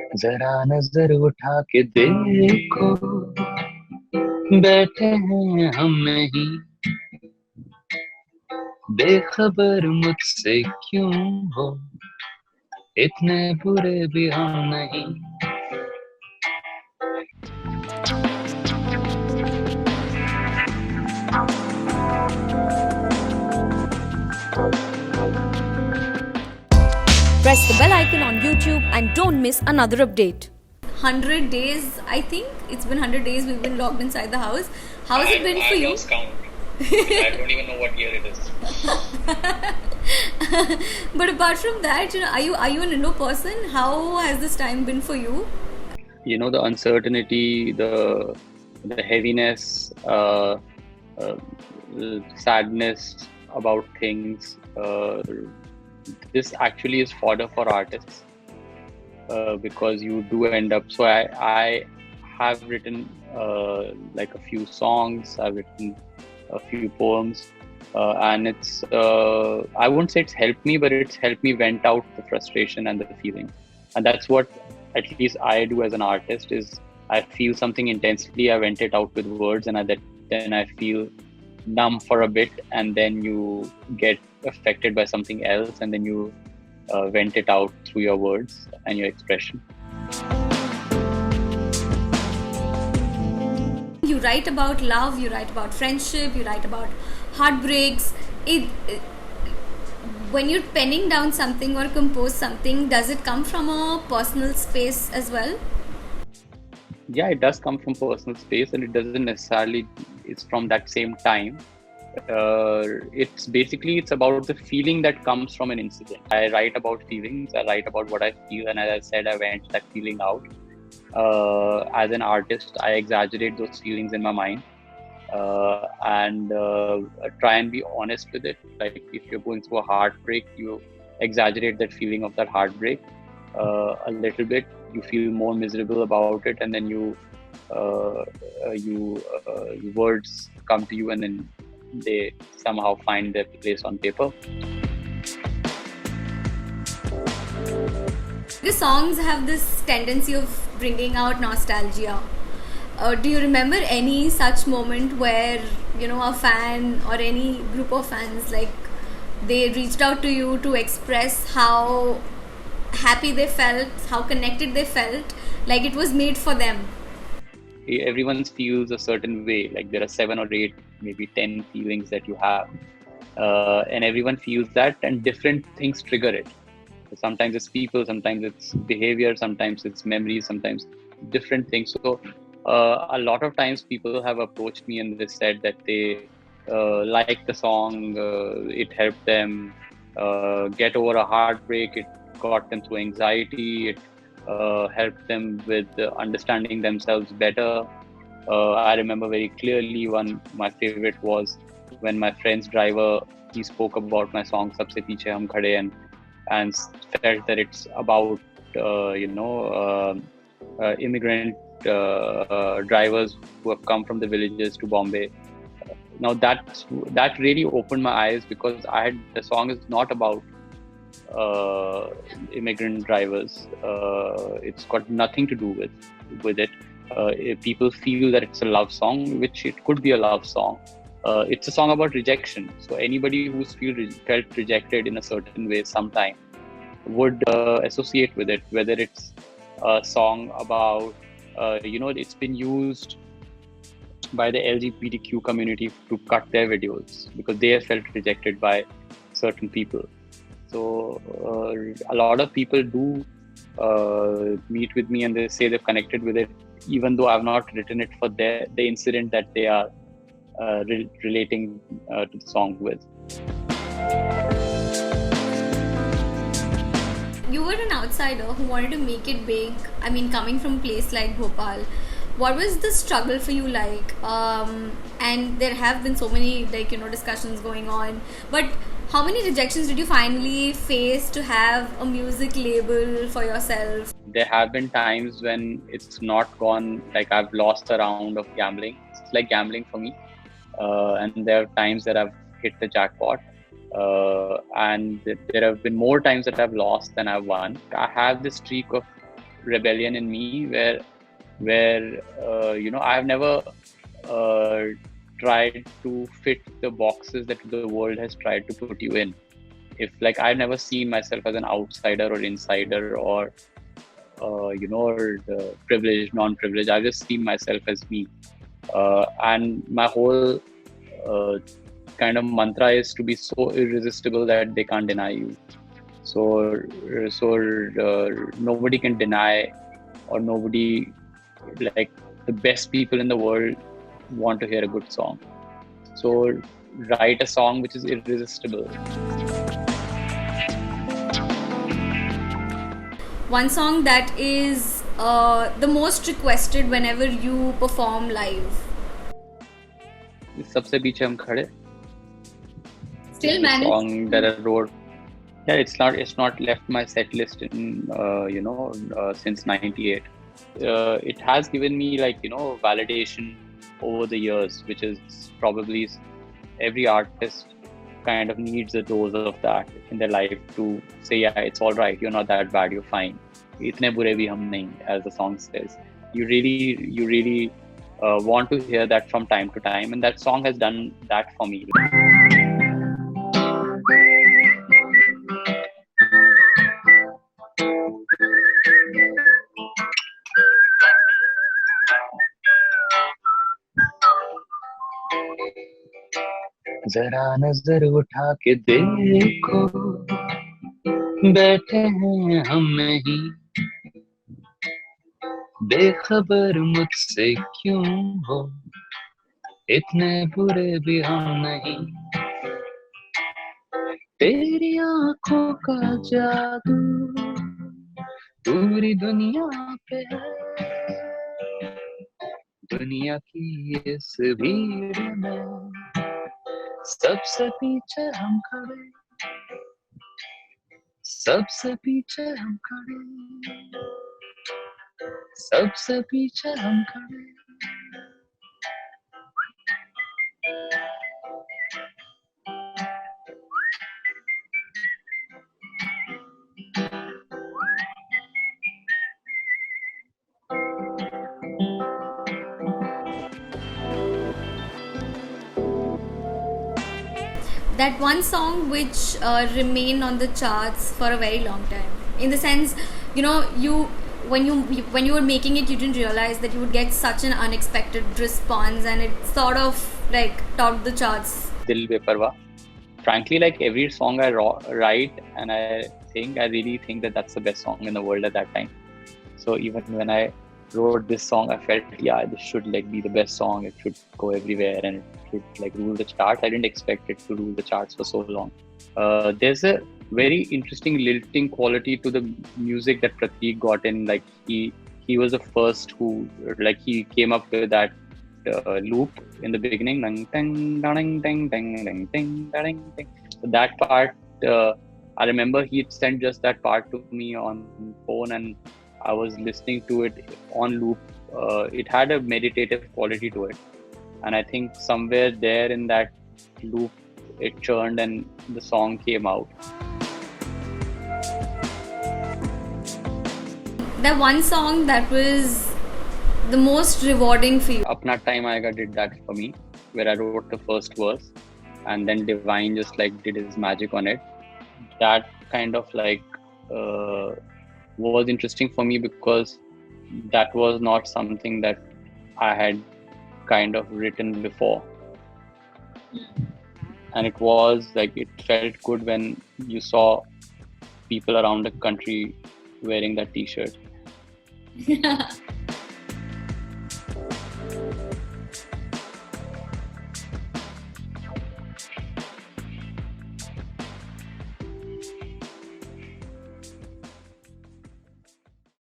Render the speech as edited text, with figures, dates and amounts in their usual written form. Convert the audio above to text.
जरा नजर उठा के देखो, बैठे हैं हम नहीं, बेखबर मुझसे क्यों हो, इतने बुरे भी हम नहीं. Press the bell icon on YouTube and don't miss another update. 100 days, I think. It's been 100 days we've been locked inside the house. How has it been for you? I lost count. I don't even know what year it is. But apart from that, are you an indoor person? How has this time been for you? You know, the uncertainty, the heaviness, sadness about things. This actually is fodder for artists, because you do end up. So I have written like a few songs. I've written a few poems, and it's I won't say it's helped me, but it's helped me vent out the frustration and the feeling. And that's what at least I do as an artist. Is I feel something intensely, I vent it out with words, and then I feel numb for a bit, and then you get affected by something else, and then you vent it out through your words and your expression. You write about love, you write about friendship, you write about heartbreaks. When you're penning down something or compose something, does it come from a personal space as well? Yeah, it does come from personal space, and it doesn't necessarily it's from that same time. It's about the feeling that comes from an incident. I write about feelings, I write about what I feel, and as I said, I vent that feeling out. As an artist, I exaggerate those feelings in my mind, and try and be honest with it. Like if you're going through a heartbreak, you exaggerate that feeling of that heartbreak a little bit. You feel more miserable about it, and then words come to you, and then they somehow find their place on paper. The songs have this tendency of bringing out nostalgia. Do you remember any such moment where a fan or any group of fans, like, they reached out to you to express how happy they felt, how connected they felt, like it was made for them? Everyone feels a certain way. Like there are 7 or 8, maybe 10 feelings that you have, and everyone feels that, and different things trigger it. Sometimes it's people, sometimes it's behavior, sometimes it's memories, sometimes different things. So a lot of times people have approached me and they said that they like the song, it helped them get over a heartbreak, it got them through anxiety, it helped them with understanding themselves better. I remember very clearly my favorite was when my friend's driver, he spoke about my song Sabse Piche Hum Khade, and felt that it's about immigrant drivers who have come from the villages to Bombay. Now that really opened my eyes, because the song is not about immigrant drivers. It's got nothing to do with it. If people feel that it's a love song, which it could be a love song. It's a song about rejection. So anybody who's felt rejected in a certain way sometime would associate with it, whether it's a song about, it's been used by the LGBTQ community to cut their videos because they have felt rejected by certain people. So a lot of people do meet with me and they say they've connected with it, even though I've not written it for the incident that they are relating to the song with. You were an outsider who wanted to make it big. I mean, coming from a place like Bhopal, what was the struggle for you like? And there have been so many discussions going on, but how many rejections did you finally face to have a music label for yourself? There have been times when it's not gone, like I've lost a round of gambling. It's like gambling for me. And there are times that I've hit the jackpot. And there have been more times that I've lost than I've won. I have this streak of rebellion in me where I've never uh, tried to fit the boxes that the world has tried to put you in. If like I've never seen myself as an outsider or insider or or the privileged, non-privileged. I've just seen myself as me, and my whole uh, kind of mantra is to be so irresistible that they can't deny you. So nobody can deny, or nobody, like, the best people in the world want to hear a good song. So write a song which is irresistible. One song that is the most requested whenever you perform live. सबसे पीछे हम खड़े. Still The managed. song that I wrote. Yeah, it's not left my set list in since '98. It has given me, like, validation over the years, which is probably every artist kind of needs a dose of that in their life to say, yeah, it's all right, you're not that bad, you're fine. Itne bure bhi hum nahi, as the song says. You really want to hear that from time to time, and that song has done that for me. जरा नजर उठा के देखो, बैठे हैं हम नहीं, बेखबर मुझसे क्यों हो, इतने बुरे भी हम नहीं. तेरी आंखों का जादू पूरी दुनिया पे है, दुनिया की इस भीड़ में सबसे पीछे हम खड़े, सबसे पीछे हम खड़े, सबसे पीछे हम खड़े. That one song which remained on the charts for a very long time. In the sense, you when you were making it, you didn't realize that you would get such an unexpected response, and it sort of like topped the charts. Dil Beparwa. Frankly, like, every song I write, and I really think that that's the best song in the world at that time. So even when I wrote this song, I felt, yeah, this should like be the best song. It should go everywhere and it should like rule the charts. I didn't expect it to rule the charts for so long. There's a very interesting lilting quality to the music that Prateek got in. Like, he was the first who, like, he came up with that loop in the beginning. So that part, I remember he sent just that part to me on phone, and I was listening to it on loop. It had a meditative quality to it, and I think somewhere there in that loop it churned and the song came out. That one song that was the most rewarding for you. Apna Time Aayega did that for me, where I wrote the first verse and then Divine just like did his magic on it. That kind of like was interesting for me because that was not something that I had kind of written before. And it was like, it felt good when you saw people around the country wearing that t-shirt.